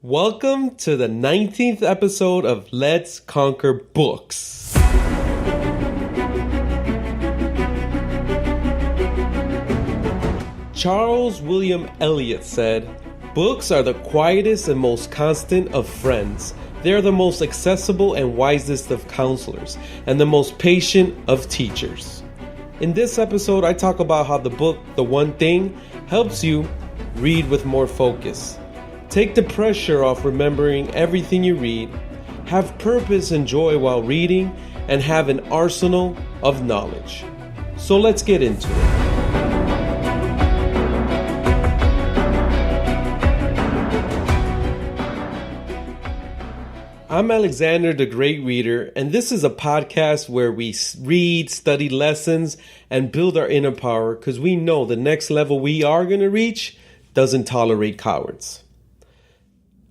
Welcome to the 19th episode of Let's Conquer Books. Charles William Eliot said, "Books are the quietest and most constant of friends. They are the most accessible and wisest of counselors, and the most patient of teachers." In this episode, I talk about how the book, The One Thing, helps you read with more focus. Take the pressure off remembering everything you read, have purpose and joy while reading, and have an arsenal of knowledge. So let's get into it. I'm Alexander, the Great Reader, and this is a podcast where we read, study lessons, and build our inner power because we know the next level we are going to reach doesn't tolerate cowards.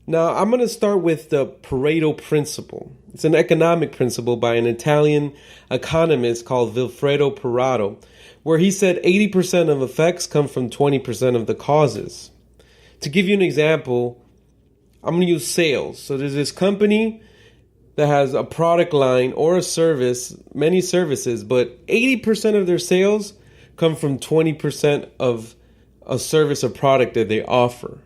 Now, I'm going to start with the Pareto Principle. It's an economic principle by an Italian economist called Vilfredo Pareto, where he said 80% of effects come from 20% of the causes. To give you an example, I'm going to use sales. So there's this company that has a product line or a service, many services, but 80% of their sales come from 20% of a service or product that they offer.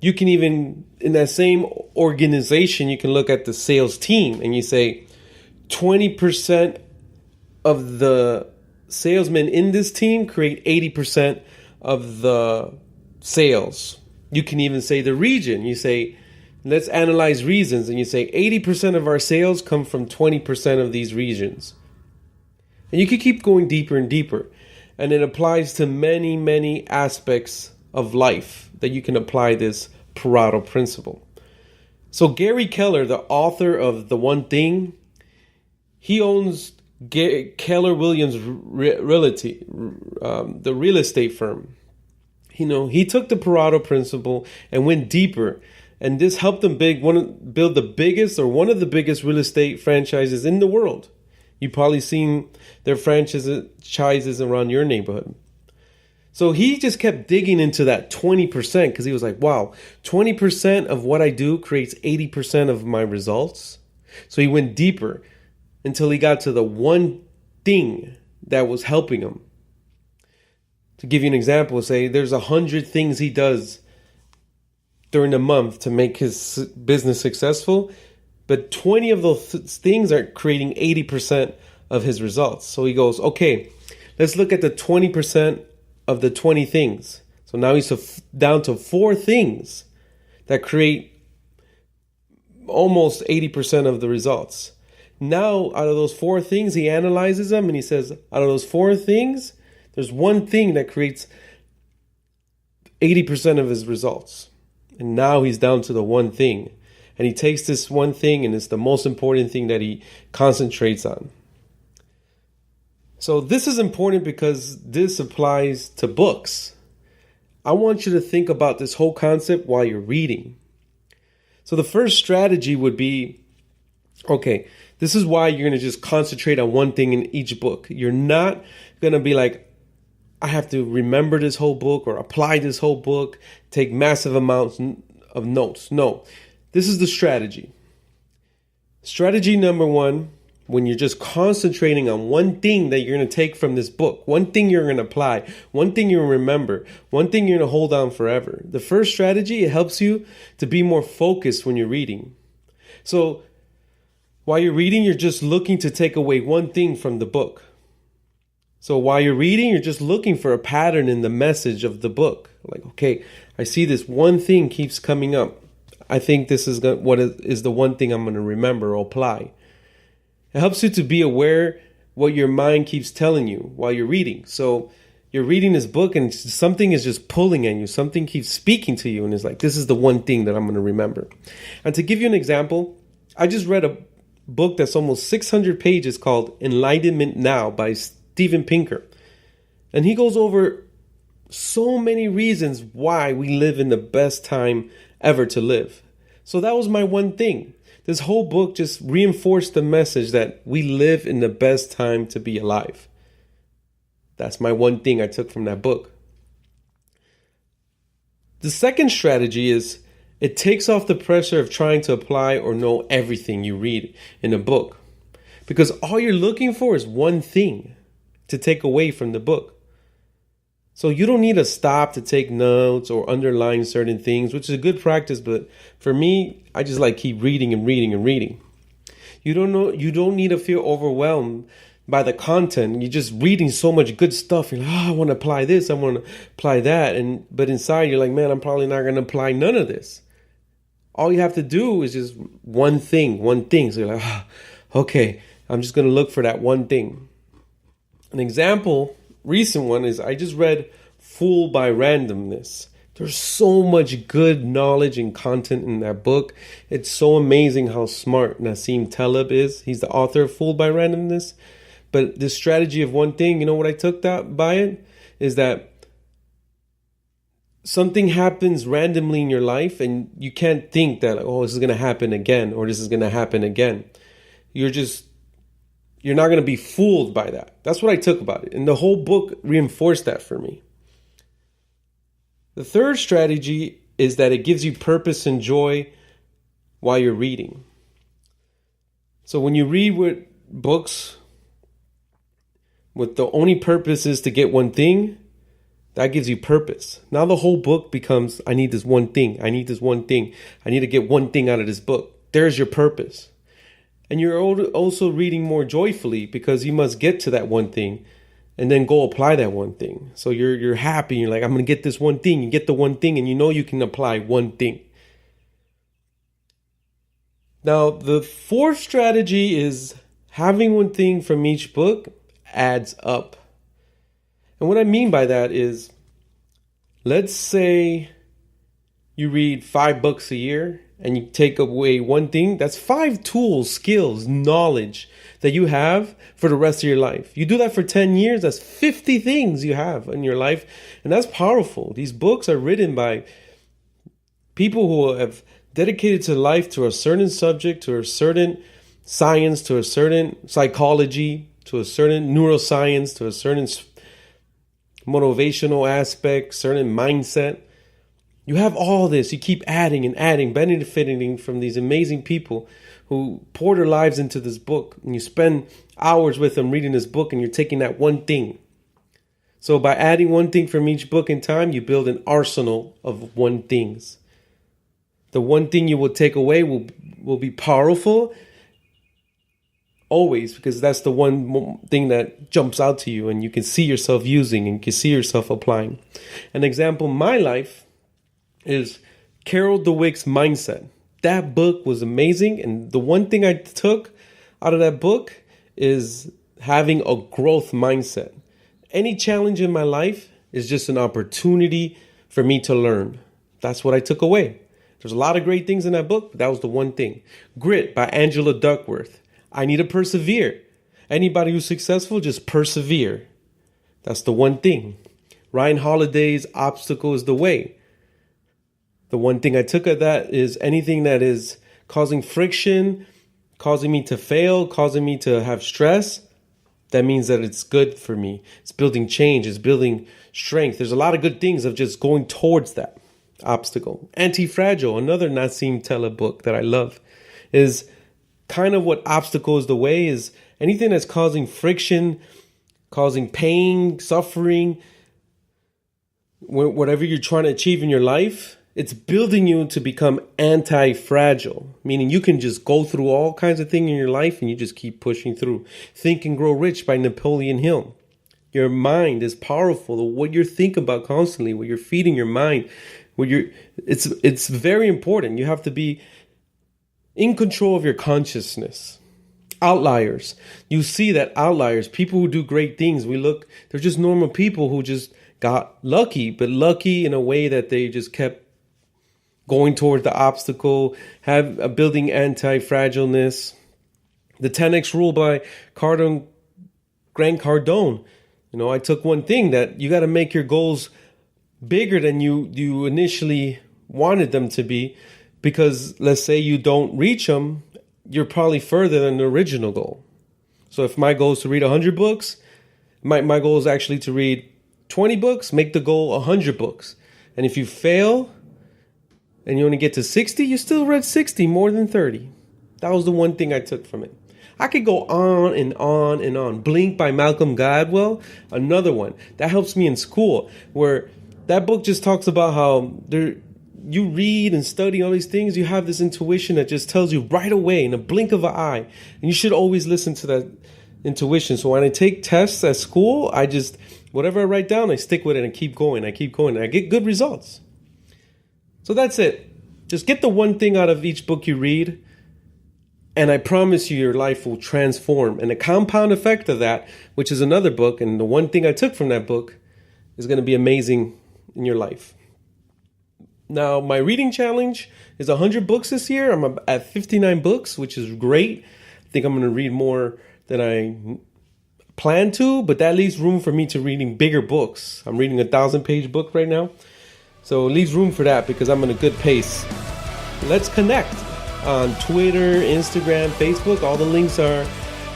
You can even, in that same organization, you can look at the sales team and you say 20% of the salesmen in this team create 80% of the sales. You can even say the region. You say, let's analyze regions. And you say 80% of our sales come from 20% of these regions. And you can keep going deeper and deeper. And it applies to many, many aspects of life that you can apply this Pareto principle. So Gary Keller, the author of The One Thing, he owns Keller Williams Realty, the real estate firm. He took the Pareto principle and went deeper, and this helped him build the biggest or one of the biggest real estate franchises in the world. You've probably seen their franchises around your neighborhood. So he just kept digging into that 20% because he was like, wow, 20% of what I do creates 80% of my results. So he went deeper until he got to the one thing that was helping him. To give you an example, say there's 100 things he does during the month to make his business successful, but 20 of those things are creating 80% of his results. So he goes, okay, let's look at the 20% of the 20 things. So now he's down to 4 things that create almost 80% of the results. Now, out of those 4 things, he analyzes them and he says, out of those 4 things, there's one thing that creates 80% of his results. And now he's down to the one thing. And he takes this one thing and it's the most important thing that he concentrates on. So this is important because this applies to books. I want you to think about this whole concept while you're reading. So the first strategy would be, okay, this is why you're going to just concentrate on one thing in each book. You're not going to be like, I have to remember this whole book or apply this whole book, take massive amounts of notes. No, this is the strategy. Strategy number 1, when you're just concentrating on one thing that you're going to take from this book, one thing you're going to apply, one thing you're going to remember, one thing you're going to hold on forever. The first strategy, it helps you to be more focused when you're reading. So while you're reading, you're just looking to take away one thing from the book. So while you're reading, you're just looking for a pattern in the message of the book. Like, okay, I see this one thing keeps coming up. I think this is what is the one thing I'm going to remember or apply. It helps you to be aware what your mind keeps telling you while you're reading. So you're reading this book and something is just pulling at you. Something keeps speaking to you and it's like, this is the one thing that I'm going to remember. And to give you an example, I just read a book that's almost 600 pages called Enlightenment Now by Steven Pinker. And he goes over so many reasons why we live in the best time ever to live. So that was my one thing. This whole book just reinforced the message that we live in the best time to be alive. That's my one thing I took from that book. The second strategy is It takes off the pressure of trying to apply or know everything you read in a book. Because all you're looking for is one thing to take away from the book. So you don't need to stop to take notes or underline certain things, which is a good practice. But for me, I just like keep reading and reading and reading. You don't need to feel overwhelmed by the content. You're just reading so much good stuff. You're like, I want to apply this. I want to apply that. But inside you're like, man, I'm probably not going to apply none of this. All you have to do is just one thing. So you're like, okay, I'm just going to look for that one thing. An example, recent one, is I just read Fooled by Randomness. There's so much good knowledge and content in that book. It's so amazing how smart Nassim Taleb is. He's the author of Fooled by Randomness. But this strategy of one thing, you know what I took that by it? Is that something happens randomly in your life and you can't think that, oh, this is going to happen again or this is going to happen again. You're not going to be fooled by that. That's what I took about it. And the whole book reinforced that for me. The third strategy is that it gives you purpose and joy while you're reading. So when you read with books with the only purpose is to get one thing, that gives you purpose. Now the whole book becomes, I need this one thing. I need this one thing. I need to get one thing out of this book. There's your purpose. And you're also reading more joyfully because you must get to that one thing and then go apply that one thing. So you're happy. You're like, I'm going to get this one thing. You get the one thing and you know you can apply one thing. Now, the fourth strategy is having one thing from each book adds up. And what I mean by that is, let's say you read 5 books a year and you take away one thing. That's 5 tools, skills, knowledge that you have for the rest of your life. You do that for 10 years, that's 50 things you have in your life. And that's powerful. These books are written by people who have dedicated to life to a certain subject, to a certain science, to a certain psychology, to a certain neuroscience, to a certain motivational aspect, certain mindset. You have all this. You keep adding and adding, benefiting from these amazing people who pour their lives into this book. And you spend hours with them reading this book and you're taking that one thing. So by adding one thing from each book in time, you build an arsenal of one things. The one thing you will take away will be powerful always, because that's the one thing that jumps out to you and you can see yourself using and you can see yourself applying. An example in my life is Carol Dweck's Mindset. That book was amazing. And the one thing I took out of that book is having a growth mindset. Any challenge in my life is just an opportunity for me to learn. That's what I took away. There's a lot of great things in that book, but that was the one thing. Grit by Angela Duckworth. I need to persevere. Anybody who's successful, just persevere. That's the one thing. Ryan Holiday's Obstacle is the Way. The one thing I took of that is anything that is causing friction, causing me to fail, causing me to have stress, that means that it's good for me. It's building change. It's building strength. There's a lot of good things of just going towards that obstacle. Anti-Fragile, another Nassim Taleb book that I love, is kind of what Obstacle is the Way is. Anything that's causing friction, causing pain, suffering, whatever you're trying to achieve in your life, it's building you to become anti-fragile, meaning you can just go through all kinds of things in your life and you just keep pushing through. Think and Grow Rich by Napoleon Hill. Your mind is powerful. What you think about constantly, what you're feeding your mind, it's very important. You have to be in control of your consciousness. Outliers. You see that outliers, people who do great things, they're just normal people who just got lucky, but lucky in a way that they just kept going toward the obstacle, building anti-fragileness. The 10X Rule by Grant Cardone. I took one thing that you got to make your goals bigger than you initially wanted them to be, because let's say you don't reach them, you're probably further than the original goal. So if my goal is to read 100 books, my goal is actually to read 20 books, make the goal 100 books. And if you fail and you only get to 60, you still read 60 more than 30. That was the one thing I took from it. I could go on and on and on. Blink by Malcolm Gladwell, another one. That helps me in school, where that book just talks about how you read and study all these things, you have this intuition that just tells you right away in a blink of an eye. And you should always listen to that intuition. So when I take tests at school, whatever I write down, I stick with it and keep going. I get good results. So that's it. Just get the one thing out of each book you read, and I promise you your life will transform. And the compound effect of that, which is another book, and the one thing I took from that book, is going to be amazing in your life. Now, my reading challenge is 100 books this year. I'm at 59 books, which is great. I think I'm going to read more than I plan to, but that leaves room for me to reading bigger books. I'm reading a 1,000-page book right now. So it leaves room for that because I'm in a good pace. Let's connect on Twitter, Instagram, Facebook. All the links are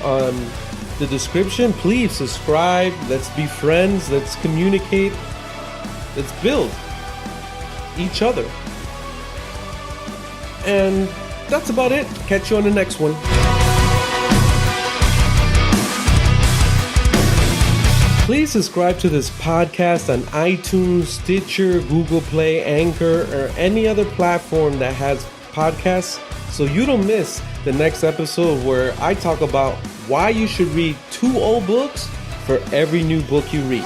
on the description. Please subscribe. Let's be friends. Let's communicate. Let's build each other. And that's about it. Catch you on the next one. Please subscribe to this podcast on iTunes, Stitcher, Google Play, Anchor, or any other platform that has podcasts so you don't miss the next episode where I talk about why you should read 2 old books for every new book you read.